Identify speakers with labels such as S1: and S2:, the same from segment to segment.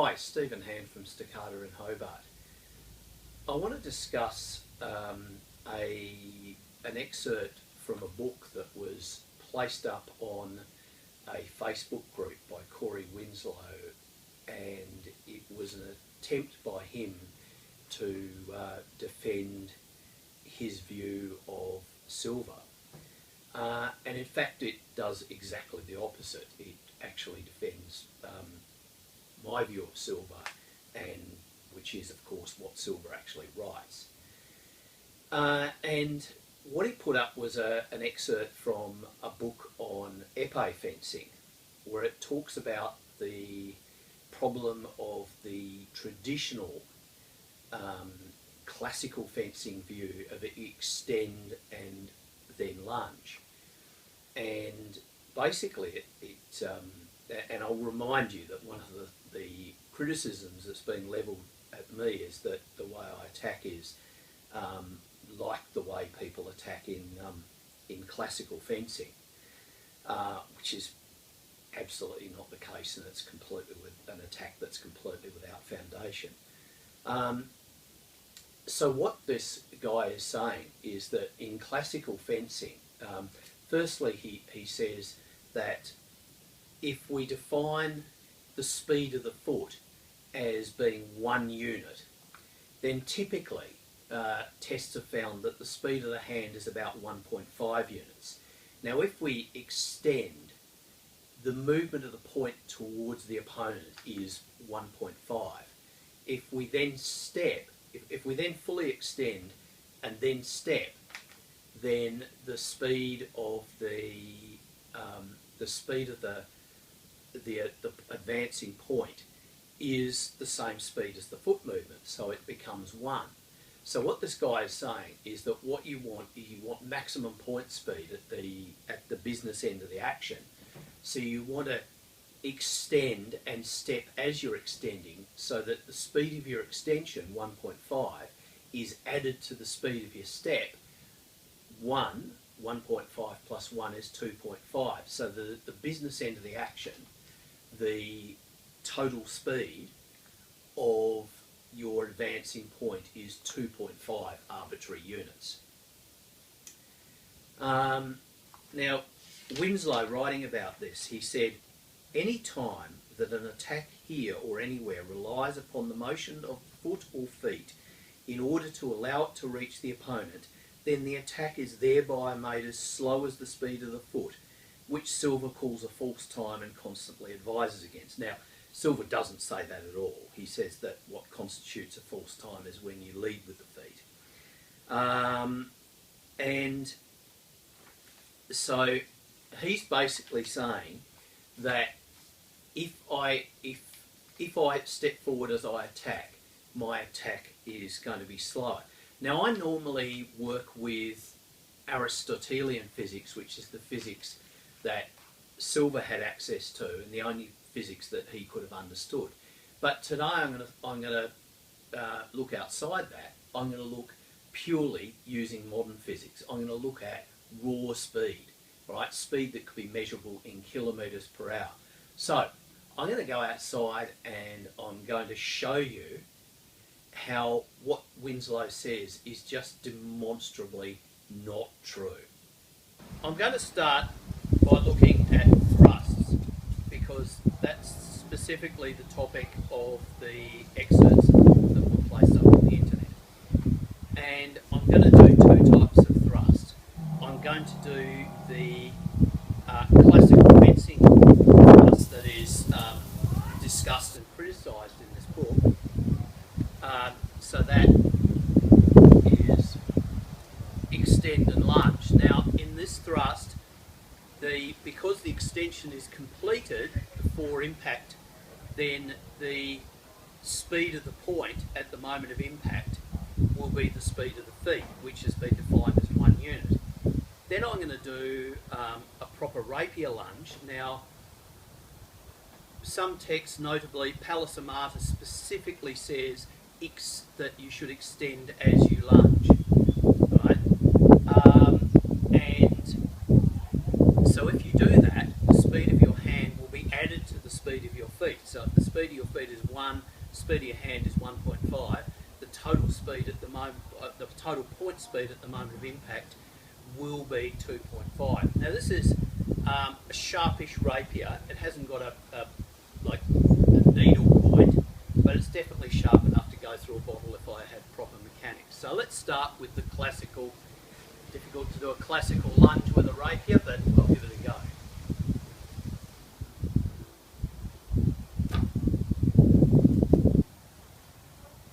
S1: Hi, Stephen Hand from Staccato in Hobart. I want to discuss an excerpt from a book that was placed up on a Facebook group by Corey Winslow, and it was an attempt by him to defend his view of silver. And in fact it does exactly the opposite. It actually defends my view of silver, and which is of course what silver actually writes. And what he put up was an excerpt from a book on épée fencing, where it talks about the problem of the traditional classical fencing view of extend and then lunge. And basically and I'll remind you that one of the criticisms that's been levelled at me is that the way I attack is like the way people attack in classical fencing, which is absolutely not the case, and it's completely an attack that's completely without foundation. So what this guy is saying is that in classical fencing, firstly he says that if we define the speed of the foot as being 1 unit, then typically tests have found that the speed of the hand is about 1.5 units. Now if we extend, the movement of the point towards the opponent is 1.5. If we then step, if we then fully extend and then step, then the speed of the advancing point is the same speed as the foot movement, so it becomes 1. So what this guy is saying is that what you want is you want maximum point speed at the business end of the action. So you want to extend and step as you're extending, so that the speed of your extension, 1.5, is added to the speed of your step. 1.5 plus 1 is 2.5. So the business end of the action, the total speed of your advancing point is 2.5 arbitrary units. Now, Winslow, writing about this, he said, any time that an attack here or anywhere relies upon the motion of foot or feet in order to allow it to reach the opponent, then the attack is thereby made as slow as the speed of the foot, which Silver calls a false time and constantly advises against. Now, Silver doesn't say that at all. He says that what constitutes a false time is when you lead with the feet. And so he's basically saying that if I step forward as I attack, my attack is going to be slower. Now, I normally work with Aristotelian physics, which is the physics that Silver had access to and the only physics that he could have understood. But today I'm going to look outside that. I'm going to look purely using modern physics. I'm going to look at raw speed, right? Speed that could be measurable in kilometres per hour. So I'm going to go outside and I'm going to show you how what Winslow says is just demonstrably not true. I'm going to start by looking at thrusts, because that's specifically the topic of the excerpts that were placed up on the internet. And I'm going to do 2 types of thrust. I'm going to do the classical fencing thrust that is discussed and criticised in this book. So that is extend and lunge. Now, in this thrust, because the extension is completed before impact, then the speed of the point at the moment of impact will be the speed of the feet, which has been defined as 1 unit. Then I'm going to do a proper rapier lunge. Now, some texts, notably Pallas Amata, specifically says that you should extend as you lunge, right? And so if you do that, the speed of your hand will be added to the speed of your feet. So if the speed of your feet speed is 1, speed of your hand is 1.5, the total speed at the moment, the total point speed at the moment of impact will be 2.5. Now this is a sharpish rapier. It hasn't got a needle point, but it's definitely sharp enough to go through a bottle if I had proper mechanics. So let's start with the classical. Difficult to do a classical lunge with a rapier, but I'll give it a go.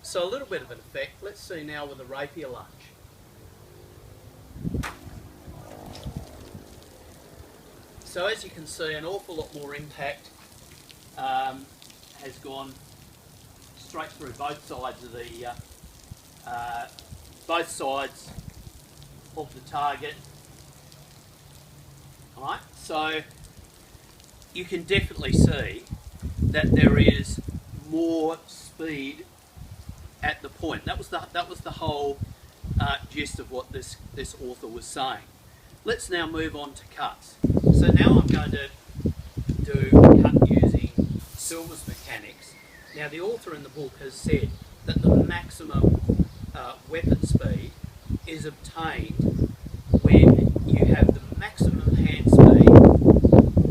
S1: So a little bit of an effect. Let's see now with a rapier lunge. So as you can see, an awful lot more impact has gone straight through both sides of the target. Alright, so you can definitely see that there is more speed at the point. That was the whole gist of what this author was saying. Let's now move on to cuts. So now I'm going to do a cut using Silver's mechanics. Now the author in the book has said that the maximum weapon speed is obtained when you have the maximum hand speed,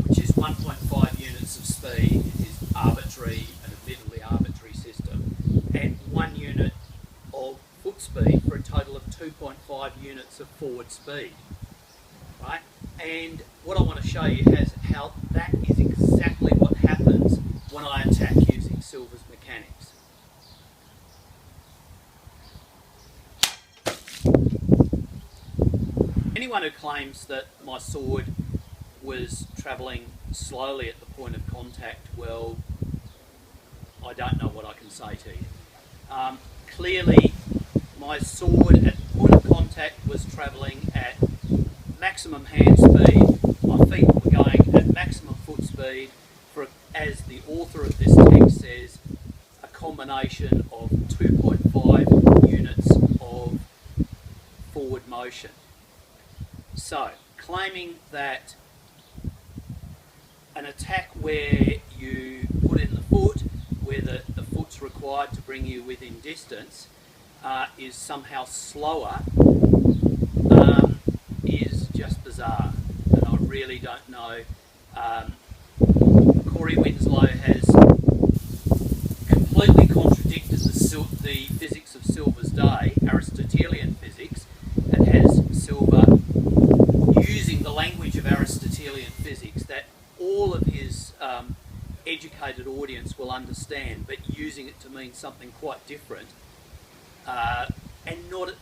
S1: which is 1.5 units of speed. It is arbitrary, an admittedly arbitrary system, and 1 unit of foot speed for a total of 2.5 units of forward speed. Right? And what I want to show you is how that is exactly what happens when I attack using Silver's mechanics. Anyone who claims that my sword was travelling slowly at the point of contact, well, I don't know what I can say to you. Clearly, my sword at the point of contact was travelling at maximum hand speed. My feet were going at maximum foot speed for, as the author of this text says, a combination of 2.5 units of forward motion. So, claiming that an attack where you put in the foot, where the foot's required to bring you within distance, is somehow slower, is just bizarre, and I really don't know. Corey Winslow has completely contradicted the physics of Silver's day, Aristotelian physics, and has Silver using the language of Aristotelian physics that all of his educated audience will understand, but using it to mean something quite different, and not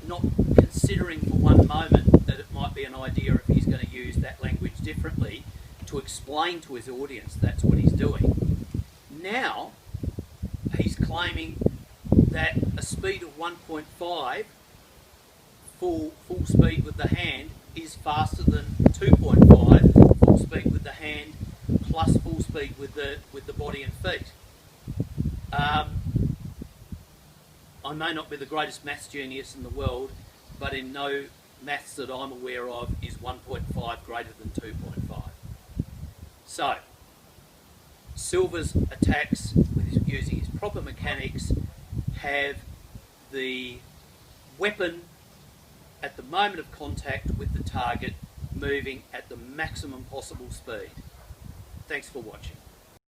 S1: considering for one moment that it might be an idea if he's going to use that language differently to explain to his audience that's what he's doing. Now he's claiming that a speed of 1.5 full speed with the hand is faster than 2.5 full speed with the hand plus full speed with the body and feet. I may not be the greatest maths genius in the world, but in no maths that I'm aware of is 1.5 greater than 2.5. So, Silver's attacks, with using his proper mechanics, have the weapon at the moment of contact with the target moving at the maximum possible speed. Thanks for watching.